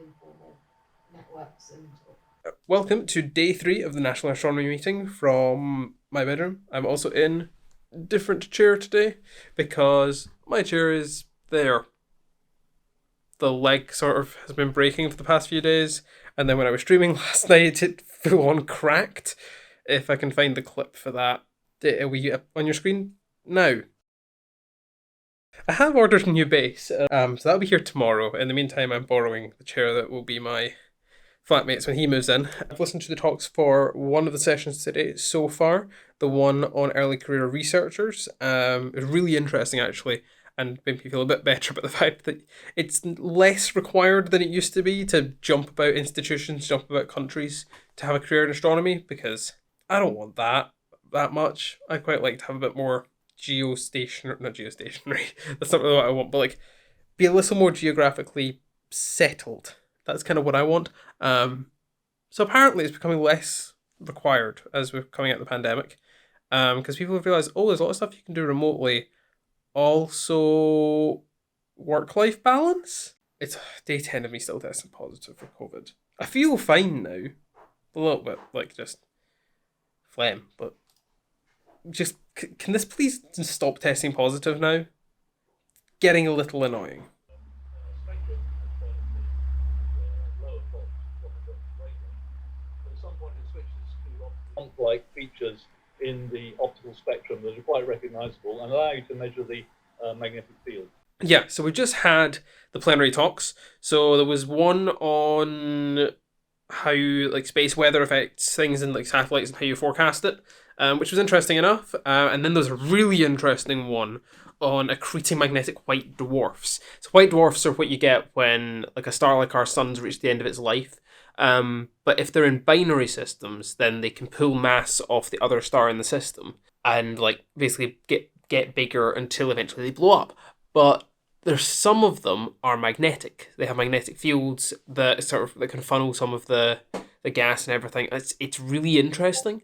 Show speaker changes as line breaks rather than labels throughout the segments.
informal networks and.
Welcome to day 3 of the National Astronomy Meeting from my bedroom. I'm also in a different chair today because my chair is there. The leg sort of has been breaking for the past few days, and then when I was streaming last night it full on cracked. If I can find the clip for that. Are we up on your screen now? I have ordered a new base, so that'll be here tomorrow. In the meantime, I'm borrowing the chair that will be my flatmates when he moves in. I've listened to the talks for one of the sessions today so far, the one on early career researchers. It was really interesting actually, and made me feel a bit better about the fact that it's less required than it used to be to jump about institutions, jump about countries to have a career in astronomy, because I don't want that much. I quite like to have a bit more not geostationary, that's not really what I want, but like be a little more geographically settled. That's kind of what I want. So apparently it's becoming less required as we're coming out of the pandemic, because people have realised, oh, there's a lot of stuff you can do remotely. Also, work-life balance. It's day 10 of me still testing positive for COVID. I feel fine now. A little bit, like just phlegm, but just, can this please stop testing positive now? Getting a little annoying.
Like features in the optical spectrum that are quite recognisable and allow you to measure the magnetic field.
Yeah, so we just had the plenary talks. So there was one on how like space weather affects things in like satellites and how you forecast it, which was interesting enough. And then there's a really interesting one on accreting magnetic white dwarfs. So white dwarfs are what you get when like a star like our sun's reached the end of its life. But if they're in binary systems, then they can pull mass off the other star in the system and like basically get bigger until eventually they blow up. But there's some of them are magnetic. They have magnetic fields that can funnel some of the gas and everything. It's really interesting.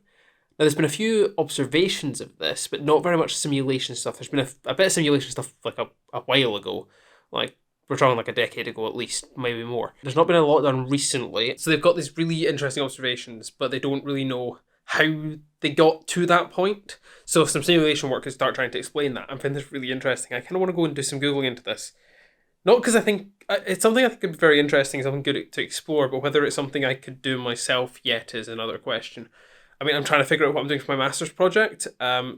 Now there's been a few observations of this, but not very much simulation stuff. There's been a bit of simulation stuff like a while ago, like we're talking like a decade ago at least, maybe more. There's not been a lot done recently. So they've got these really interesting observations, but they don't really know how they got to that point. So some simulation work is start trying to explain that. I find this really interesting. I kind of want to go and do some Googling into this. Not because I think it's something I think could be very interesting, something good to explore, but whether it's something I could do myself yet is another question. I mean, I'm trying to figure out what I'm doing for my master's project.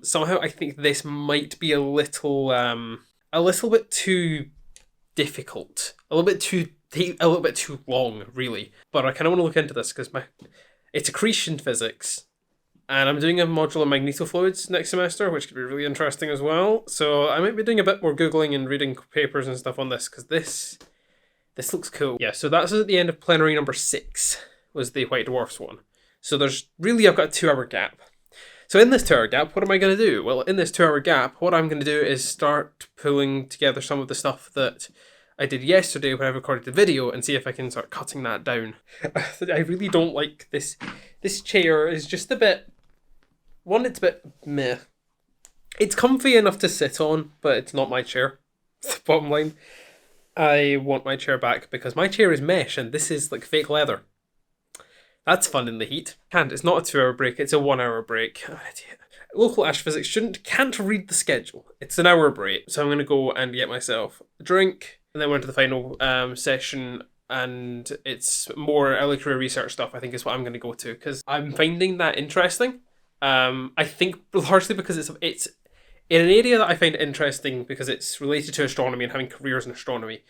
Somehow I think this might be a little bit too difficult, a little bit too long, really. But I kind of want to look into this because it's accretion physics, and I'm doing a module on magnetofluids next semester, which could be really interesting as well. So I might be doing a bit more Googling and reading papers and stuff on this, because this looks cool. Yeah, so that's at the end of plenary number 6, was the white dwarfs one. So I've got a 2-hour gap. So in this 2-hour gap, what am I going to do? Well, in this 2-hour gap, what I'm going to do is start pulling together some of the stuff that I did yesterday when I recorded the video and see if I can start cutting that down. I really don't like this. This chair is just a bit... One, it's a bit meh. It's comfy enough to sit on, but it's not my chair. That's the bottom line. I want my chair back because my chair is mesh and this is like fake leather. That's fun in the heat. It's not a 2-hour break, it's a 1-hour break. Oh, local astrophysics can't read the schedule. It's an hour break. So I'm going to go and get myself a drink, and then we're into the final session, and it's more early career research stuff, I think is what I'm going to go to, because I'm finding that interesting. I think largely because it's in an area that I find interesting because it's related to astronomy and having careers in astronomy.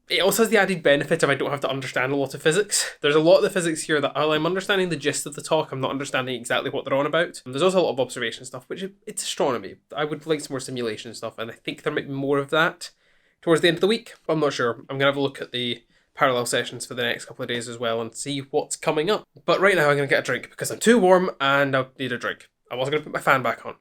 It also has the added benefit of I don't have to understand a lot of physics. There's a lot of the physics here that while I'm understanding the gist of the talk, I'm not understanding exactly what they're on about. There's also a lot of observation stuff, which it's astronomy. I would like some more simulation stuff, and I think there might be more of that towards the end of the week. I'm not sure. I'm going to have a look at the parallel sessions for the next couple of days as well and see what's coming up. But right now I'm going to get a drink because I'm too warm and I need a drink. I'm also going to put my fan back on.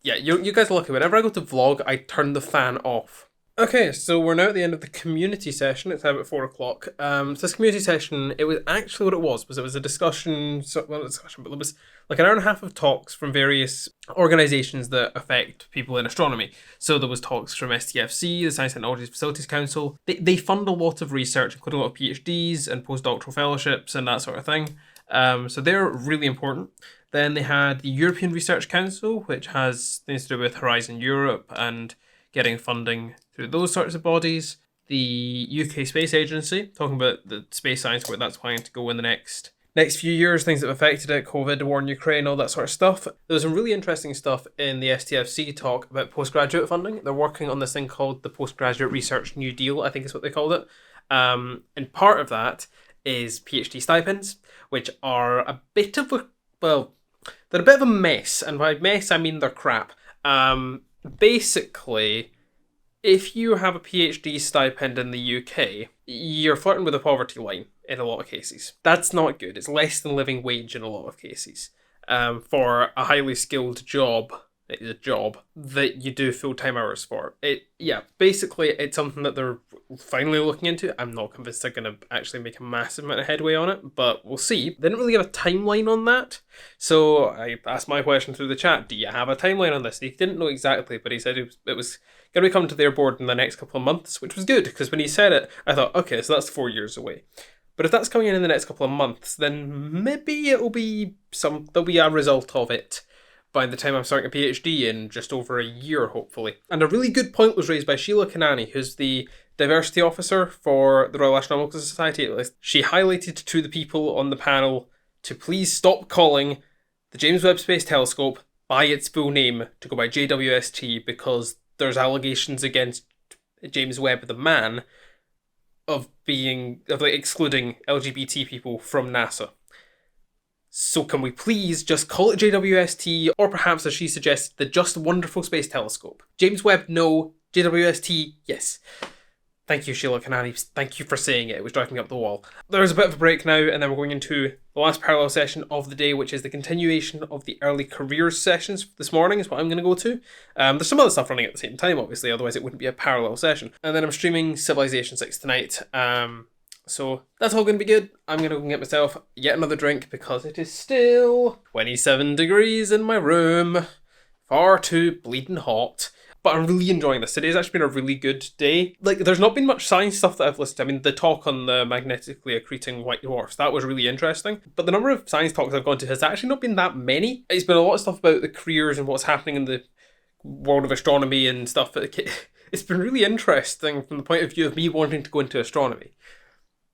Yeah, you guys are lucky. Whenever I go to vlog, I turn the fan off. Okay, so we're now at the end of the community session. It's about 4 o'clock. So this community session, it was actually what it was it was a discussion, well, not a discussion, but it was like an hour and a half of talks from various organisations that affect people in astronomy. So there was talks from STFC, the Science Technologies Facilities Council. They fund a lot of research, including a lot of PhDs and postdoctoral fellowships and that sort of thing. So they're really important. Then they had the European Research Council, which has things to do with Horizon Europe and getting funding through those sorts of bodies. The UK Space Agency, talking about the space science, where that's planning to go in the next few years, things that have affected it, COVID, the war in Ukraine, all that sort of stuff. There was some really interesting stuff in the STFC talk about postgraduate funding. They're working on this thing called the Postgraduate Research New Deal, I think is what they called it. And part of that is PhD stipends, which are a bit of a, well, they're a bit of a mess. And by mess, I mean they're crap. Basically, if you have a PhD stipend in the UK, you're flirting with the poverty line in a lot of cases. That's not good. It's less than living wage in a lot of cases. For a highly skilled job, it is a job that you do full-time hours for. Basically it's something that they're finally looking into. I'm not convinced they're going to actually make a massive amount of headway on it, but we'll see. They didn't really give a timeline on that, so I asked my question through the chat, do you have a timeline on this? He didn't know exactly, but he said it was going to be coming to their board in the next couple of months, which was good, because when he said it, I thought, okay, so that's 4 years away. But if that's coming in the next couple of months, then maybe there'll be a result of it by the time I'm starting a PhD in just over a year, hopefully. And a really good point was raised by Sheila Kanani, who's the diversity officer for the Royal Astronomical Society. She highlighted to the people on the panel to please stop calling the James Webb Space Telescope by its full name, to go by JWST, because there's allegations against James Webb the man of excluding LGBT people from NASA. So can we please just call it JWST, or perhaps, as she suggests, the Just Wonderful Space Telescope? James Webb, no. JWST, yes. Thank you, Sheila Kanani. Thank you for saying it. It was driving me up the wall. There's a bit of a break now, and then we're going into the last parallel session of the day, which is the continuation of the early careers sessions this morning, is what I'm going to go to. There's some other stuff running at the same time, obviously, otherwise it wouldn't be a parallel session. And then I'm streaming Civilization 6 tonight. So that's all going to be good. I'm going to go and get myself yet another drink because it is still 27 degrees in my room. Far too bleeding hot. But I'm really enjoying this. Today's actually been a really good day. There's not been much science stuff that I've listened to. I mean, the talk on the magnetically accreting white dwarfs, that was really interesting. But the number of science talks I've gone to has actually not been that many. It's been a lot of stuff about the careers and what's happening in the world of astronomy and stuff. It's been really interesting from the point of view of me wanting to go into astronomy.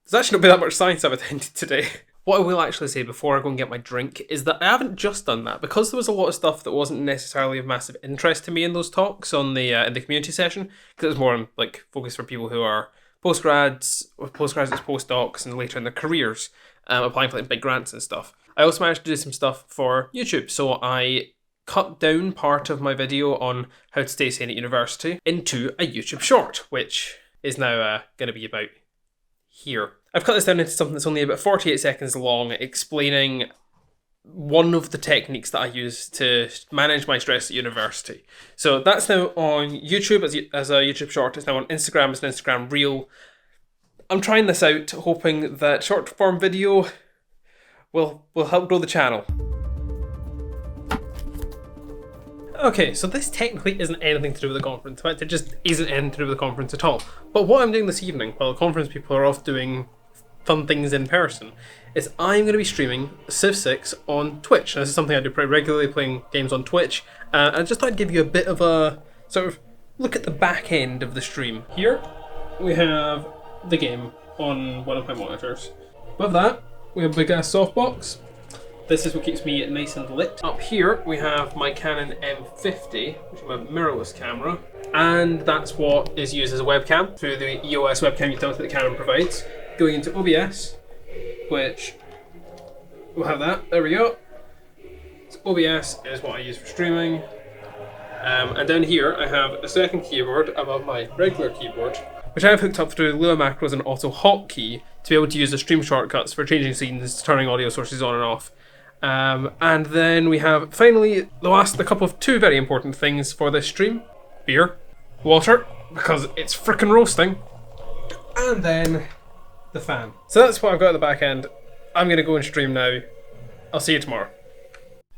There's actually not been that much science I've attended today. What I will actually say before I go and get my drink is that I haven't just done that, because there was a lot of stuff that wasn't necessarily of massive interest to me in those talks on the in the community session, because it was more on focus for people who are postgrads, postdocs, and later in their careers, applying for big grants and stuff. I also managed to do some stuff for YouTube, so I cut down part of my video on how to stay sane at university into a YouTube short, which is now going to be about here. I've cut this down into something that's only about 48 seconds long, explaining one of the techniques that I use to manage my stress at university. So that's now on YouTube as a YouTube short. It's now on Instagram as an Instagram reel. I'm trying this out, hoping that short form video will help grow the channel. Okay, so this technically isn't anything to do with the conference. In fact, it just isn't anything to do with the conference at all. But what I'm doing this evening, while the conference people are off doing fun things in person, is I'm going to be streaming Civ 6 on Twitch. And this is something I do pretty regularly, playing games on Twitch. And I just thought I'd give you a bit of a sort of look at the back end of the stream. Here we have the game on one of my monitors. With that, we have a big ass softbox. This is what keeps me nice and lit. Up here we have my Canon M50, which is my mirrorless camera, and that's what is used as a webcam through the EOS webcam utility that Canon provides. Going into OBS, which we'll have that. There we go. So OBS is what I use for streaming, and down here I have a second keyboard above my regular keyboard, which I have hooked up through Lua macros and auto hotkey to be able to use the stream shortcuts for changing scenes, turning audio sources on and off. And then we have finally the couple of two very important things for this stream: beer, water, because it's frickin' roasting. And then the fan. So that's what I've got at the back end. I'm going to go and stream now. I'll see you tomorrow.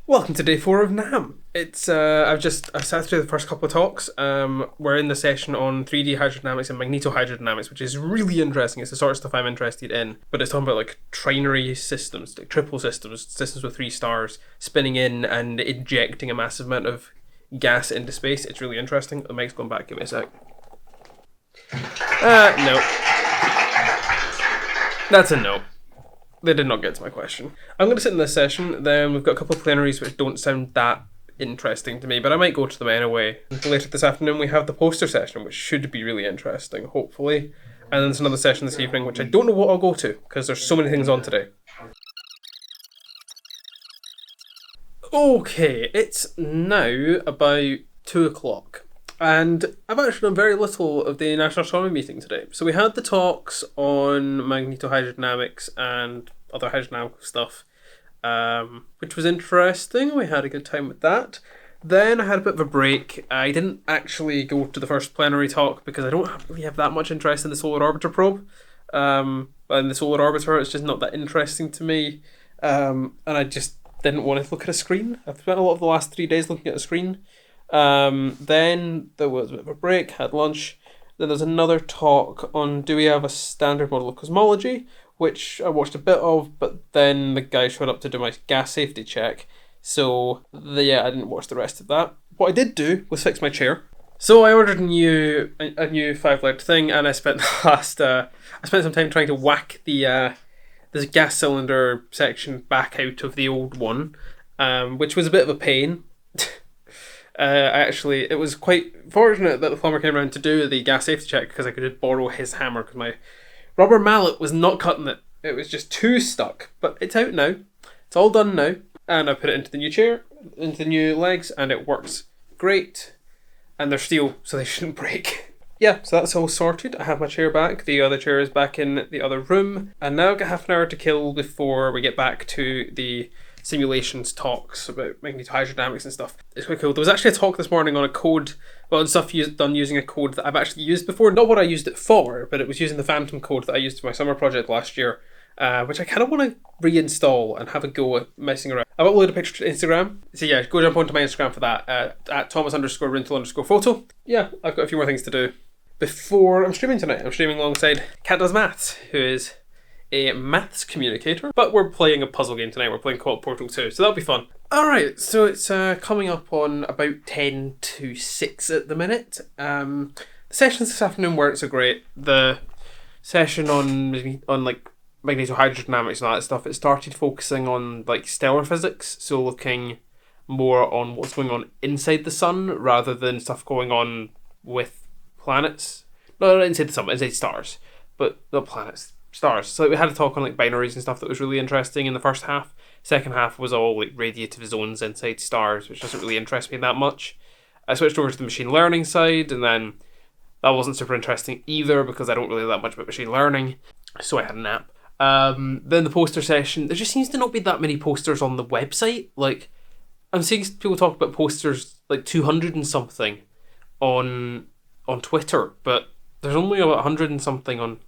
Welcome to day 4 of NAM. It's I've sat through the first couple of talks. We're in the session on 3D hydrodynamics and magnetohydrodynamics, which is really interesting. It's the sort of stuff I'm interested in. But it's talking about like trinary systems, like triple systems with 3 stars, spinning in and injecting a massive amount of gas into space. It's really interesting. The mic's going back. Give me a sec. No. That's a no. They did not get to my question. I'm going to sit in this session, then we've got a couple of plenaries which don't sound that interesting to me, but I might go to them anyway. Later this afternoon we have the poster session, which should be really interesting, hopefully. And then there's another session this evening, which I don't know what I'll go to, because there's so many things on today. Okay, it's now about 2 o'clock. And I've actually done very little of the National Astronomy Meeting today. So we had the talks on magnetohydrodynamics and other hydrodynamical stuff, which was interesting. We had a good time with that. Then I had a bit of a break. I didn't actually go to the first plenary talk because I don't really have that much interest in the Solar Orbiter probe. And the Solar Orbiter, it's just not that interesting to me. And I just didn't want to look at a screen. I've spent a lot of the last 3 days looking at a screen. Then there was a bit of a break, had lunch. Then there's another talk on do we have a standard model of cosmology, which I watched a bit of, but then the guy showed up to do my gas safety check. So yeah, I didn't watch the rest of that. What I did do was fix my chair. So I ordered a new 5-legged thing, and I spent I spent some time trying to whack the this gas cylinder section back out of the old one, which was a bit of a pain. It was quite fortunate that the plumber came around to do the gas safety check because I could just borrow his hammer because my rubber mallet was not cutting it. It was just too stuck. But it's out now. It's all done now. And I put it into the new chair, into the new legs, and it works great. And they're steel, so they shouldn't break. Yeah, so that's all sorted. I have my chair back. The other chair is back in the other room. And now I've got half an hour to kill before we get back to the simulations talks about magnetohydrodynamics and stuff. It's quite cool. There was actually a talk this morning on a code, well, stuff done using a code that I've actually used before. Not what I used it for, but it was using the Phantom code that I used for my summer project last year, which I kind of want to reinstall and have a go at messing around. I've uploaded a picture to Instagram, so yeah, go jump onto my Instagram for that, at Thomas_Rintel_photo. Yeah, I've got a few more things to do before I'm streaming tonight. I'm streaming alongside Cat Does Maths, who is a maths communicator, but we're playing a puzzle game tonight. We're playing co-op Portal 2, so that'll be fun. Alright, so it's coming up on about 10 to 6 at the minute. The sessions this afternoon weren't so great. The session on like magnetohydrodynamics and all that stuff, it started focusing on like stellar physics, so looking more on what's going on inside the sun rather than stuff going on with planets. No, not inside the sun, but inside stars, but not planets. Stars. So we had a talk on like binaries and stuff that was really interesting in the first half. Second half was all like radiative zones inside stars, which doesn't really interest me that much. I switched over to the machine learning side, and then that wasn't super interesting either because I don't really know that much about machine learning, so I had a nap. Then the poster session, there just seems to not be that many posters on the website. Like, I'm seeing people talk about posters like 200 and something on Twitter, but there's only about 100 and something on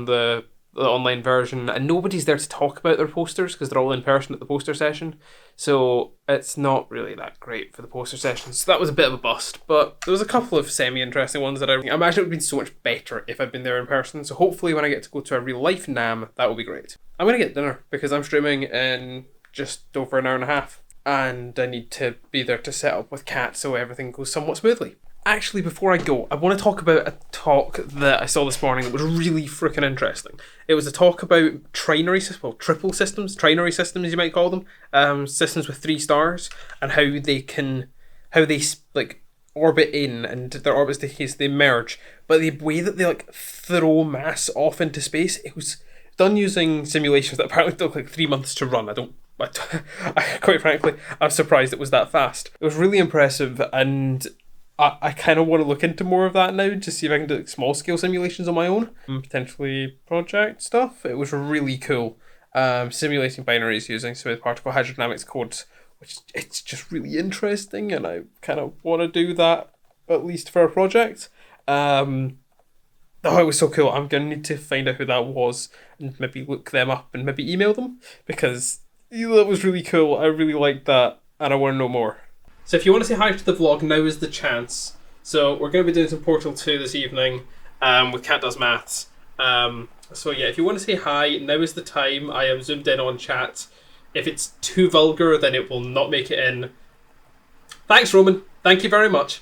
the online version, and nobody's there to talk about their posters because they're all in person at the poster session, so it's not really that great for the poster session. So that was a bit of a bust, but there was a couple of semi-interesting ones that I imagine it would have been so much better if I'd been there in person, so hopefully when I get to go to a real life NAM, that will be great. I'm going to get dinner because I'm streaming in just over an hour and a half, and I need to be there to set up with Kat so everything goes somewhat smoothly. Actually, before I go, I want to talk about a talk that I saw this morning that was really freaking interesting. It was a talk about triple systems, trinary systems you might call them, systems with 3 stars, and how they like orbit in, and their orbits they merge. But the way that they like throw mass off into space, it was done using simulations that apparently took like 3 months to run. Quite frankly, I'm surprised it was that fast. It was really impressive, and I kind of want to look into more of that now to see if I can do like, small scale simulations on my own. Potentially project stuff. It was really cool. Simulating binaries using some particle hydrodynamics codes, which it's just really interesting, and I kind of want to do that at least for a project. Oh, it was so cool. I'm going to need to find out who that was and maybe look them up and maybe email them, because that was really cool. I really liked that and I want to know more. So if you want to say hi to the vlog, now is the chance. So we're going to be doing some Portal 2 this evening with Cat Does Maths. So yeah, if you want to say hi, now is the time. I am zoomed in on chat. If it's too vulgar, then it will not make it in. Thanks, Roman. Thank you very much.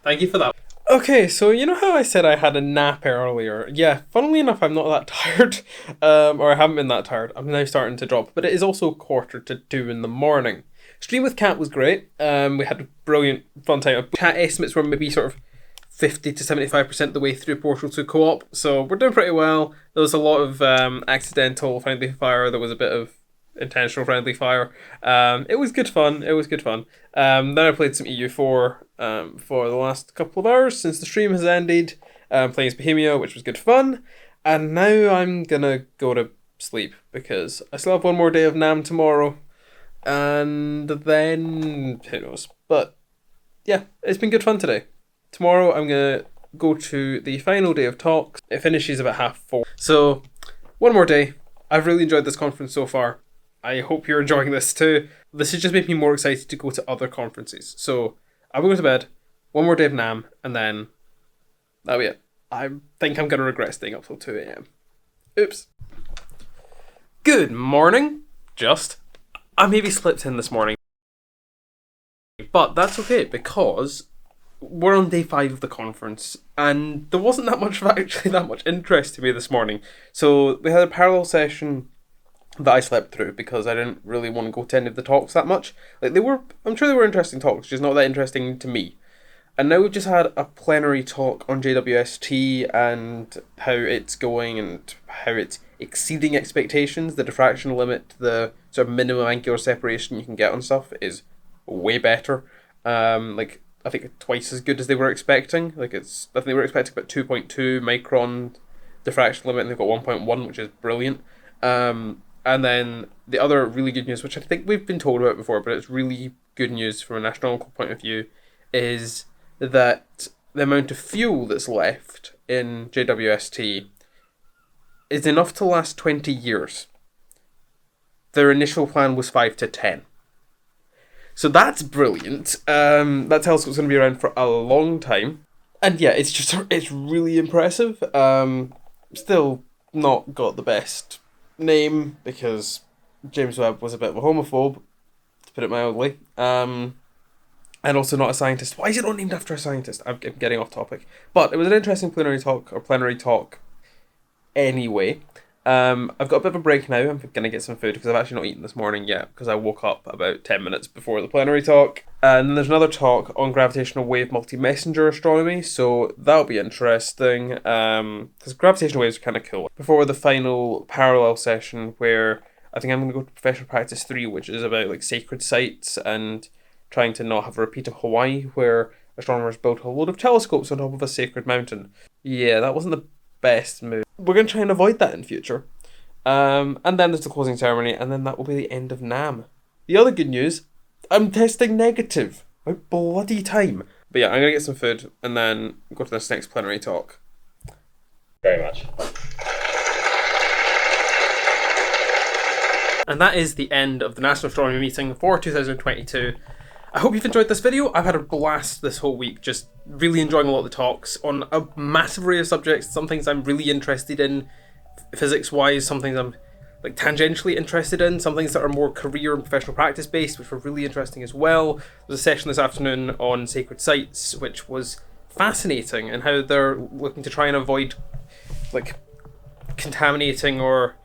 Thank you for that. Okay, so you know how I said I had a nap earlier? Yeah, funnily enough, I'm not that tired, or I haven't been that tired. I'm now starting to drop, but it is also 1:45 in the morning. Stream with Cat was great. We had a brilliant fun time. Chat estimates were maybe sort of 50 to 75% the way through Portal 2 co-op, so we're doing pretty well. There was a lot of accidental friendly fire. There was a bit of intentional friendly fire. It was good fun. Then I played some EU4 for the last couple of hours since the stream has ended, playing as Bohemia, which was good fun. And now I'm gonna go to sleep because I still have one more day of NAM tomorrow, and then who knows. But yeah, it's been good fun today. Tomorrow I'm gonna go to the final day of talks. It finishes about 4:30. So one more day. I've really enjoyed this conference so far. I hope you're enjoying this too. This has just made me more excited to go to other conferences. So I will go to bed, one more day of NAM, and then that'll be it. I think I'm going to regret staying up till 2 a.m. Oops. Good morning. I maybe slipped in this morning. But that's okay, because we're on day 5 of the conference, and there wasn't that much interest to me this morning. So we had a parallel session that I slept through because I didn't really want to go to any of the talks that much. I'm sure they were interesting talks, just not that interesting to me. And now we've just had a plenary talk on JWST and how it's going and how it's exceeding expectations. The diffraction limit, the sort of minimum angular separation you can get on stuff is way better. I think twice as good as they were expecting. I think they were expecting about 2.2 micron diffraction limit, and they've got 1.1, which is brilliant. And then the other really good news, which I think we've been told about before, but it's really good news from an astronomical point of view, is that the amount of fuel that's left in JWST is enough to last 20 years. Their initial plan was 5 to 10. So that's brilliant. That telescope's going to be around for a long time. And yeah, it's really impressive. Still not got the best name because James Webb was a bit of a homophobe, to put it mildly, and also not a scientist. Why is it not named after a scientist? I'm getting off topic, but it was an interesting plenary talk anyway. I've got a bit of a break now. I'm gonna get some food because I've actually not eaten this morning yet because I woke up about 10 minutes before the plenary talk. And then there's another talk on gravitational wave multi-messenger astronomy, so that'll be interesting because gravitational waves are kind of cool. Before the final parallel session, where I think I'm going to go to Professional Practice 3, which is about like sacred sites and trying to not have a repeat of Hawaii, where astronomers built a load of telescopes on top of a sacred mountain. Yeah, that wasn't the best move. We're going to try and avoid that in future. And then there's the closing ceremony, and then that will be the end of NAM. The other good news, I'm testing negative. My bloody time. But yeah, I'm going to get some food and then go to this next plenary talk.
Very much.
And that is the end of the National Astronomy Meeting for 2022. I hope you've enjoyed this video. I've had a blast this whole week, just really enjoying a lot of the talks on a massive array of subjects. Some things I'm really interested in, physics-wise, some things I'm like tangentially interested in, some things that are more career and professional practice based, which were really interesting as well. There's a session this afternoon on sacred sites, which was fascinating, and how they're looking to try and avoid like contaminating or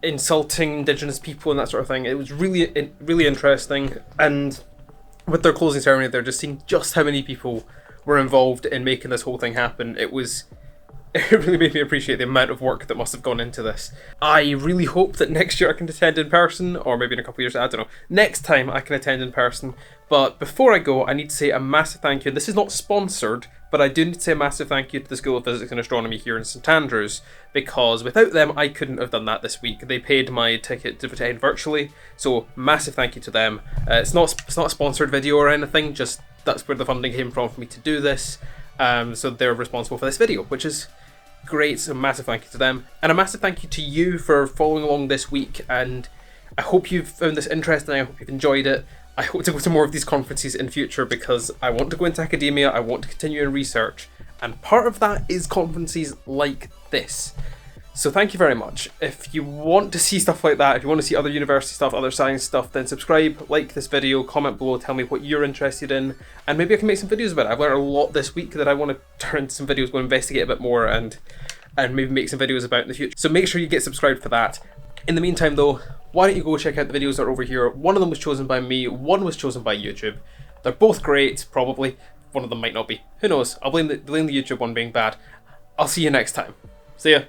insulting indigenous people and that sort of thing. It was really interesting, and with their closing ceremony, they're just seeing just how many people were involved in making this whole thing happen. It really made me appreciate the amount of work that must have gone into this. I really hope that next year I can attend in person, or maybe in a couple of years, I don't know. Next time I can attend in person. But before I go, I need to say a massive thank you. This is not sponsored, but I do need to say a massive thank you to the School of Physics and Astronomy here in St Andrews, because without them I couldn't have done that this week. They paid my ticket to attend virtually, so massive thank you to them. It's not a sponsored video or anything, just that's where the funding came from for me to do this. So they're responsible for this video, which is great. So a massive thank you to them, and a massive thank you to you for following along this week. And I hope you've found this interesting. I hope you've enjoyed it. I hope to go to more of these conferences in future because I want to go into academia. I want to continue in research, and part of that is conferences like this. So thank you very much. If you want to see stuff like that, if you want to see other university stuff, other science stuff, then subscribe, like this video, comment below, tell me what you're interested in, and maybe I can make some videos about it. I've learned a lot this week that I want to turn into some videos, go investigate a bit more, and maybe make some videos about in the future. So make sure you get subscribed for that. In the meantime though, why don't you go check out the videos that are over here. One of them was chosen by me, one was chosen by YouTube. They're both great, probably. One of them might not be. Who knows? I'll blame the YouTube one being bad. I'll see you next time. See ya.